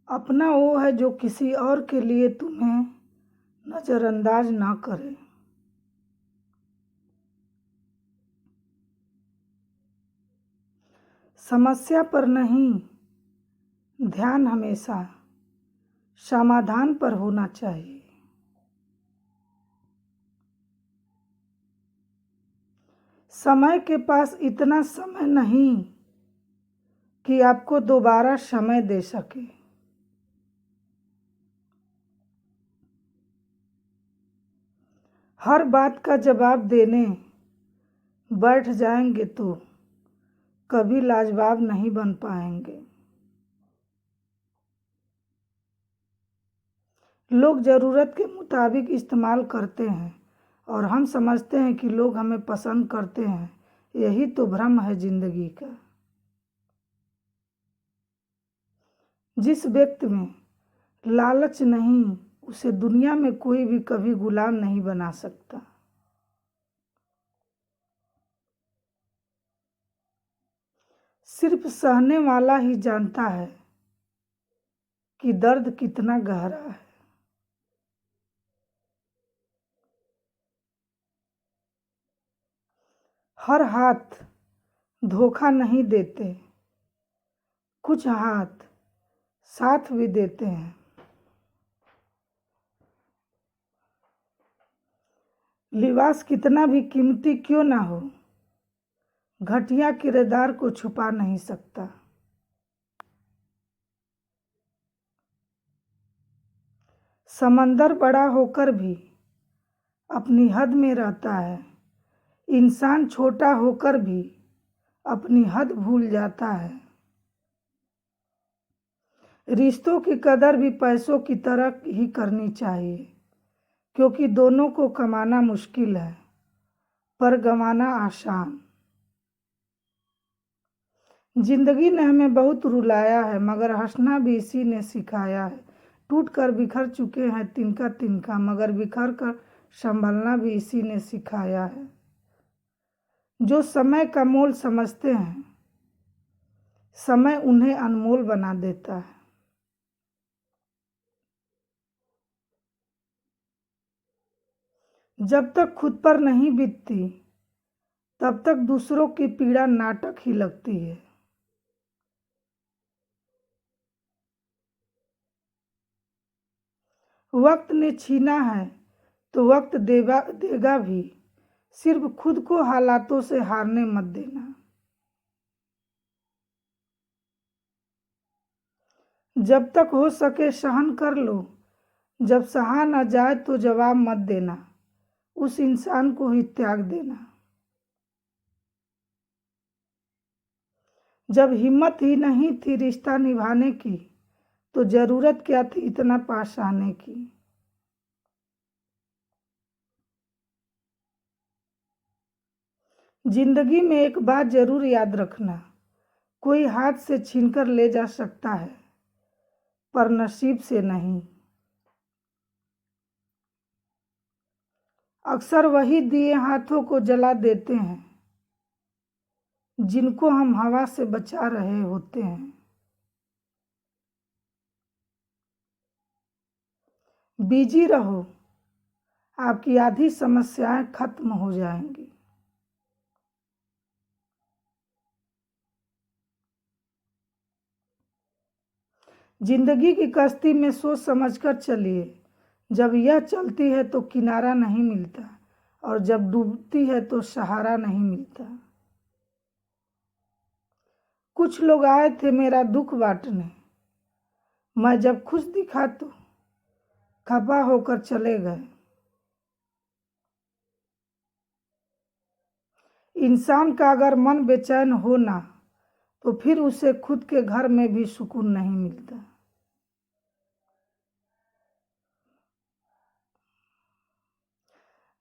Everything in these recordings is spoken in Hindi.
अपना वो है जो किसी और के लिए तुम्हें नजरअंदाज ना करे। समस्या पर नहीं, ध्यान हमेशा समाधान पर होना चाहिए। समय के पास इतना समय नहीं कि आपको दोबारा समय दे सके। हर बात का जवाब देने बैठ जाएंगे तो कभी लाजवाब नहीं बन पाएंगे। लोग ज़रूरत के मुताबिक इस्तेमाल करते हैं और हम समझते हैं कि लोग हमें पसंद करते हैं। यही तो भ्रम है जिंदगी का। जिस व्यक्ति में लालच नहीं, उसे दुनिया में कोई भी कभी गुलाम नहीं बना सकता। सिर्फ सहने वाला ही जानता है कि दर्द कितना गहरा है। हर हाथ धोखा नहीं देते, कुछ हाथ साथ भी देते हैं। लिबास कितना भी कीमती क्यों ना हो, घटिया किरदार को छुपा नहीं सकता। समंदर बड़ा होकर भी अपनी हद में रहता है। इंसान छोटा होकर भी अपनी हद भूल जाता है। रिश्तों की कदर भी पैसों की तरह ही करनी चाहिए, क्योंकि दोनों को कमाना मुश्किल है पर गंवाना आसान। जिंदगी ने हमें बहुत रुलाया है, मगर हंसना भी इसी ने सिखाया है। टूट कर बिखर चुके हैं तिनका तिनका, मगर बिखर कर संभलना भी इसी ने सिखाया है। जो समय का मोल समझते हैं, समय उन्हें अनमोल बना देता है। जब तक खुद पर नहीं बीतती, तब तक दूसरों की पीड़ा नाटक ही लगती है। वक्त ने छीना है तो वक्त देगा भी। सिर्फ खुद को हालातों से हारने मत देना। जब तक हो सके सहन कर लो, जब सहा न जाए तो जवाब मत देना। उस इंसान को ही त्याग देना। जब हिम्मत ही नहीं थी रिश्ता निभाने की, तो जरूरत क्या थी इतना पास आने की। जिंदगी में एक बात जरूर याद रखना, कोई हाथ से छीनकर ले जा सकता है पर नसीब से नहीं। अक्सर वही दिए हाथों को जला देते हैं जिनको हम हवा से बचा रहे होते हैं। बिजी रहो, आपकी आधी समस्याएं खत्म हो जाएंगी। जिंदगी की कश्ती में सोच समझकर चलिए। जब यह चलती है तो किनारा नहीं मिलता, और जब डूबती है तो सहारा नहीं मिलता। कुछ लोग आए थे मेरा दुख बांटने, मैं जब खुश दिखा तो खफा होकर चले गए। इंसान का अगर मन बेचैन हो ना, तो फिर उसे खुद के घर में भी सुकून नहीं मिलता।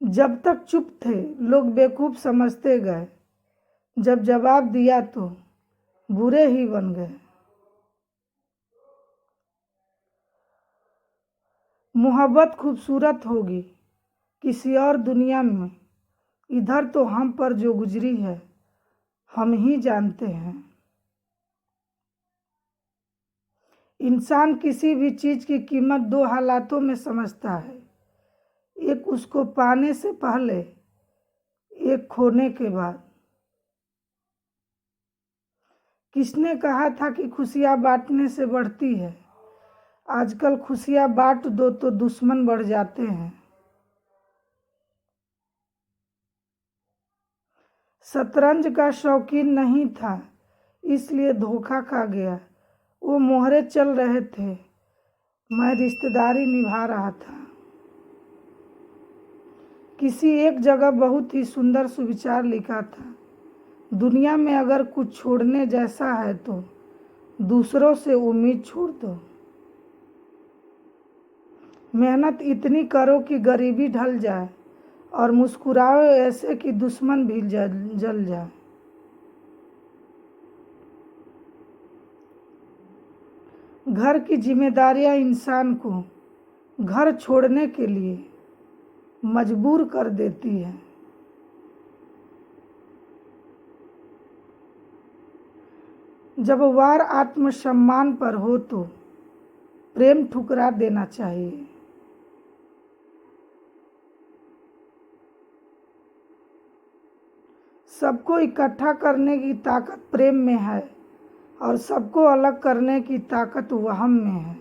जब तक चुप थे लोग बेवकूफ समझते गए, जब जवाब दिया तो बुरे ही बन गए। मोहब्बत खूबसूरत होगी किसी और दुनिया में, इधर तो हम पर जो गुजरी है हम ही जानते हैं। इंसान किसी भी चीज की कीमत दो हालातों में समझता है, एक उसको पाने से पहले, एक खोने के बाद। किसने कहा था कि खुशियां बांटने से बढ़ती है? आजकल खुशियां बांट दो तो दुश्मन बढ़ जाते हैं। शतरंज का शौकीन नहीं था, इसलिए धोखा खा गया। वो मोहरे चल रहे थे, मैं रिश्तेदारी निभा रहा था। किसी एक जगह बहुत ही सुंदर सुविचार लिखा था, दुनिया में अगर कुछ छोड़ने जैसा है तो दूसरों से उम्मीद छोड़ दो। मेहनत इतनी करो कि गरीबी ढल जाए और मुस्कुराओ ऐसे कि दुश्मन भी जल जाए। घर की जिम्मेदारियां इंसान को घर छोड़ने के लिए मजबूर कर देती है। जब वार आत्मसम्मान पर हो तो प्रेम ठुकरा देना चाहिए। सबको इकट्ठा करने की ताकत प्रेम में है और सबको अलग करने की ताकत वहम में है।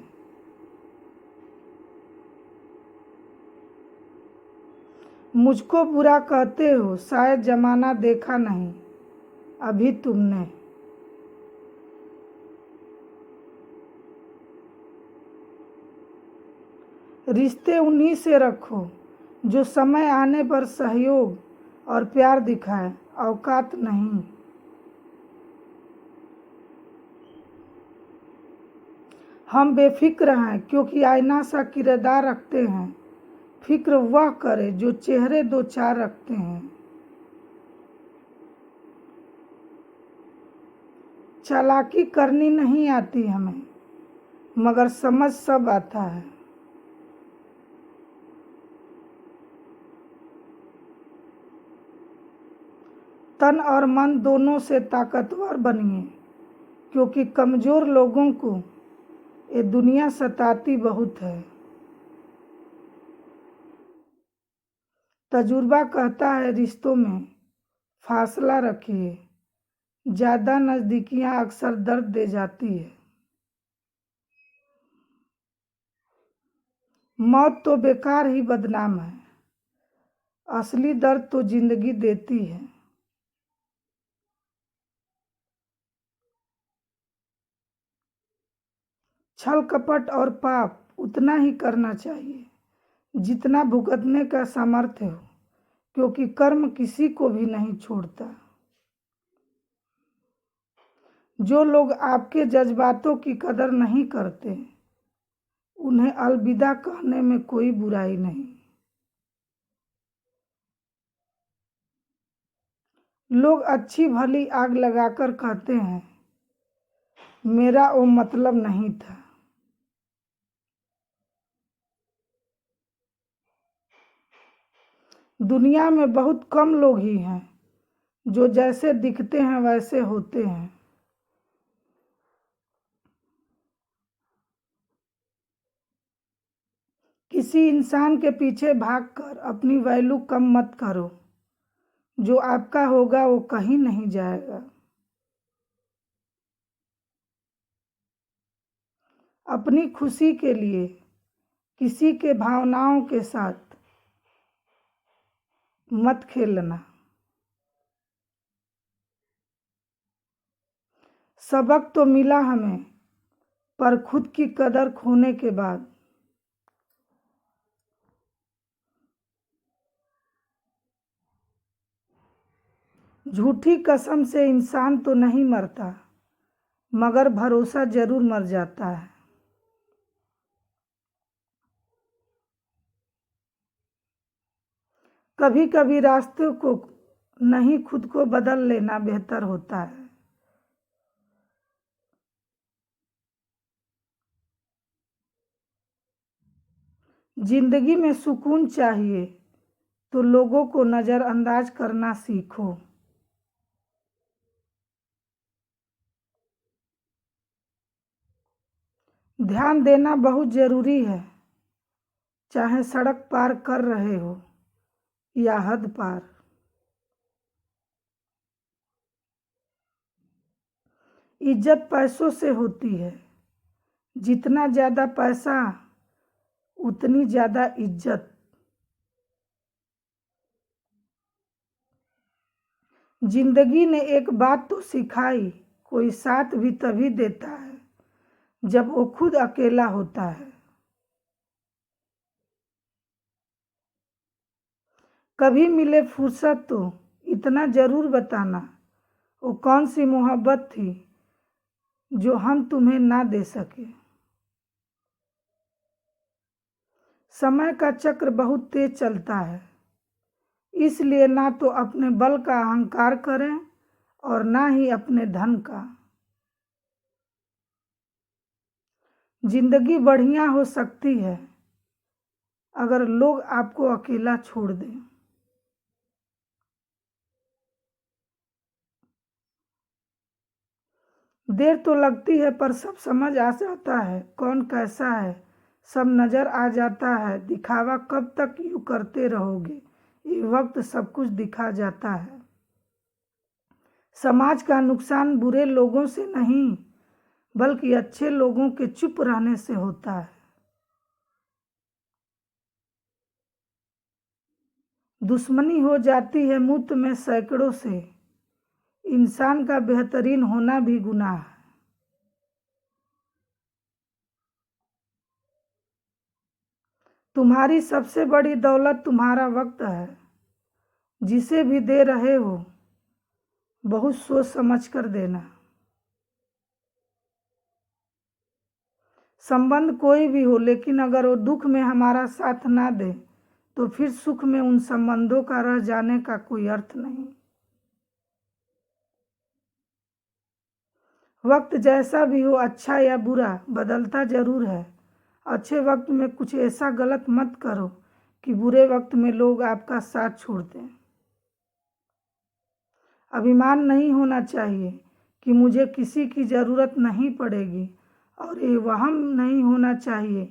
मुझको बुरा कहते हो, शायद जमाना देखा नहीं अभी तुमने। रिश्ते उन्हीं से रखो जो समय आने पर सहयोग और प्यार दिखाए, औकात नहीं। हम बेफिक्र हैं क्योंकि आईना सा किरदार रखते हैं। फिक्र वह करे जो चेहरे दो चार रखते हैं। चालाकी करनी नहीं आती हमें, मगर समझ सब आता है। तन और मन दोनों से ताकतवर बनिए, क्योंकि कमजोर लोगों को ये दुनिया सताती बहुत है। तजुर्बा कहता है रिश्तों में फासला रखिए, ज्यादा नजदीकियां अक्सर दर्द दे जाती है। मौत तो बेकार ही बदनाम है, असली दर्द तो जिंदगी देती है। छल कपट और पाप उतना ही करना चाहिए जितना भुगतने का सामर्थ्य हो, क्योंकि कर्म किसी को भी नहीं छोड़ता। जो लोग आपके जज्बातों की कदर नहीं करते, उन्हें अलविदा कहने में कोई बुराई नहीं। लोग अच्छी भली आग लगाकर कहते हैं, मेरा वो मतलब नहीं था। दुनिया में बहुत कम लोग ही हैं जो जैसे दिखते हैं वैसे होते हैं। किसी इंसान के पीछे भागकर अपनी वैल्यू कम मत करो, जो आपका होगा वो कहीं नहीं जाएगा। अपनी खुशी के लिए किसी के भावनाओं के साथ मत खेलना। सबक तो मिला हमें, पर खुद की कदर खोने के बाद। झूठी कसम से इंसान तो नहीं मरता, मगर भरोसा जरूर मर जाता है। कभी कभी रास्ते को नहीं, खुद को बदल लेना बेहतर होता है। जिंदगी में सुकून चाहिए तो लोगों को नजरअंदाज करना सीखो। ध्यान देना बहुत जरूरी है, चाहे सड़क पार कर रहे हो या हद पार। इज्जत पैसों से होती है, जितना ज्यादा पैसा उतनी ज्यादा इज्जत। जिंदगी ने एक बात तो सिखाई, कोई साथ भी तभी देता है जब वो खुद अकेला होता है। कभी मिले फुर्सत तो इतना जरूर बताना, वो कौन सी मोहब्बत थी जो हम तुम्हें ना दे सके। समय का चक्र बहुत तेज चलता है, इसलिए ना तो अपने बल का अहंकार करें और ना ही अपने धन का। जिंदगी बढ़िया हो सकती है अगर लोग आपको अकेला छोड़ दें। देर तो लगती है पर सब समझ आ जाता है, कौन कैसा है सब नजर आ जाता है। दिखावा कब तक यूं करते रहोगे, ये वक्त सब कुछ दिखा जाता है। समाज का नुकसान बुरे लोगों से नहीं, बल्कि अच्छे लोगों के चुप रहने से होता है। दुश्मनी हो जाती है मुफ्त में सैकड़ों से, इंसान का बेहतरीन होना भी गुनाह है। तुम्हारी सबसे बड़ी दौलत तुम्हारा वक्त है, जिसे भी दे रहे हो बहुत सोच समझ कर देना। संबंध कोई भी हो, लेकिन अगर वो दुख में हमारा साथ ना दे तो फिर सुख में उन संबंधों का रह जाने का कोई अर्थ नहीं। वक्त जैसा भी हो, अच्छा या बुरा, बदलता जरूर है। अच्छे वक्त में कुछ ऐसा गलत मत करो कि बुरे वक्त में लोग आपका साथ छोड़ दें। अभिमान नहीं होना चाहिए कि मुझे किसी की ज़रूरत नहीं पड़ेगी, और ये वहम नहीं होना चाहिए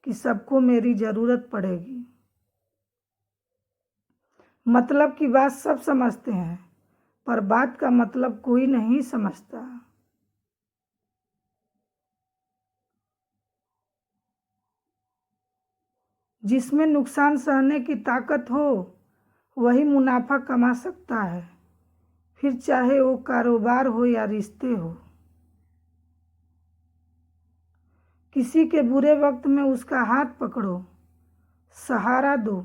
कि सबको मेरी ज़रूरत पड़ेगी। मतलब की बात सब समझते हैं, पर बात का मतलब कोई नहीं समझता। जिसमें नुकसान सहने की ताकत हो वही मुनाफा कमा सकता है, फिर चाहे वो कारोबार हो या रिश्ते हो। किसी के बुरे वक्त में उसका हाथ पकड़ो, सहारा दो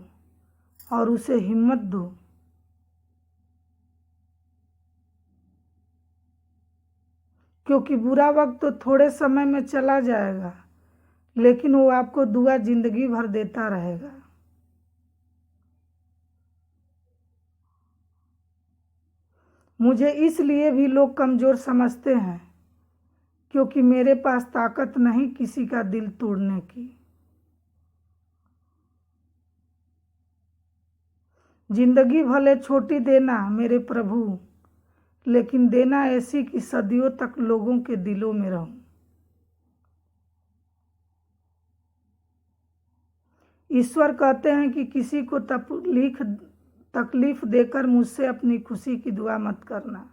और उसे हिम्मत दो। क्योंकि बुरा वक्त तो थोड़े समय में चला जाएगा, लेकिन वो आपको दुआ जिंदगी भर देता रहेगा। मुझे इसलिए भी लोग कमज़ोर समझते हैं क्योंकि मेरे पास ताकत नहीं किसी का दिल तोड़ने की। जिंदगी भले छोटी देना मेरे प्रभु, लेकिन देना ऐसी कि सदियों तक लोगों के दिलों में रहूं। ईश्वर कहते हैं कि किसी को तकलीफ देकर मुझसे अपनी खुशी की दुआ मत करना।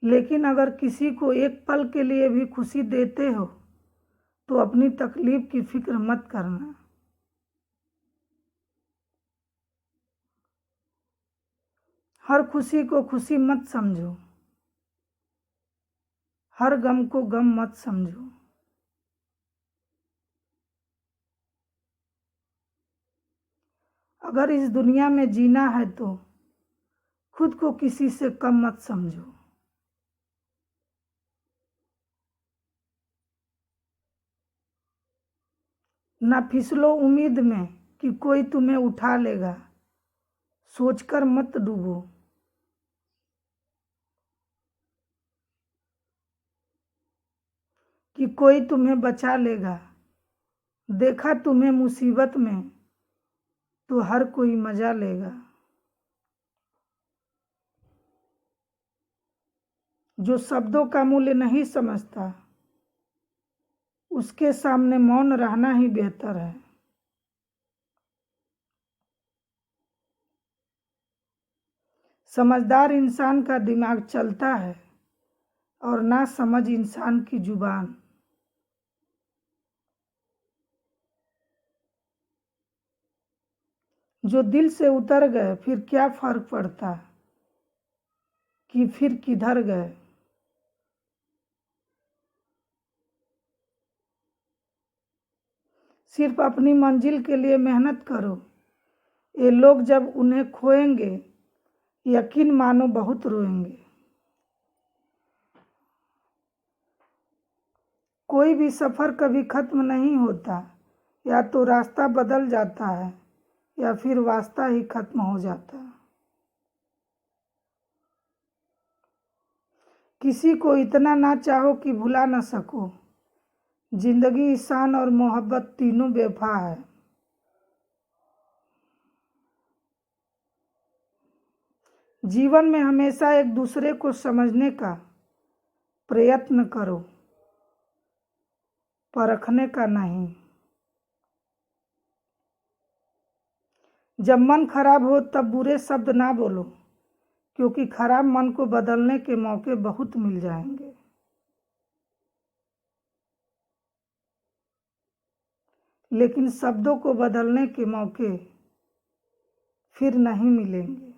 लेकिन अगर किसी को एक पल के लिए भी खुशी देते हो तो अपनी तकलीफ की फिक्र मत करना। हर खुशी को खुशी मत समझो, हर गम को गम मत समझो। अगर इस दुनिया में जीना है तो खुद को किसी से कम मत समझो। ना फिसलो उम्मीद में कि कोई तुम्हें उठा लेगा, सोचकर मत डूबो। कि कोई तुम्हें बचा लेगा, देखा तुम्हें मुसीबत में तो हर कोई मजा लेगा। जो शब्दों का मूल्य नहीं समझता उसके सामने मौन रहना ही बेहतर है। समझदार इंसान का दिमाग चलता है और ना समझ इंसान की जुबान। जो दिल से उतर गए फिर क्या फर्क पड़ता कि फिर किधर गए। सिर्फ अपनी मंजिल के लिए मेहनत करो। ये लोग जब उन्हें खोएंगे यकीन मानो बहुत रोएंगे। कोई भी सफ़र कभी ख़त्म नहीं होता, या तो रास्ता बदल जाता है या फिर वास्ता ही ख़त्म हो जाता है। किसी को इतना ना चाहो कि भुला ना सको। जिंदगी, इंसान और मोहब्बत तीनों बेवफा है। जीवन में हमेशा एक दूसरे को समझने का प्रयत्न करो, परखने का नहीं। जब मन खराब हो तब बुरे शब्द ना बोलो, क्योंकि खराब मन को बदलने के मौके बहुत मिल जाएंगे। लेकिन शब्दों को बदलने के मौके फिर नहीं मिलेंगे।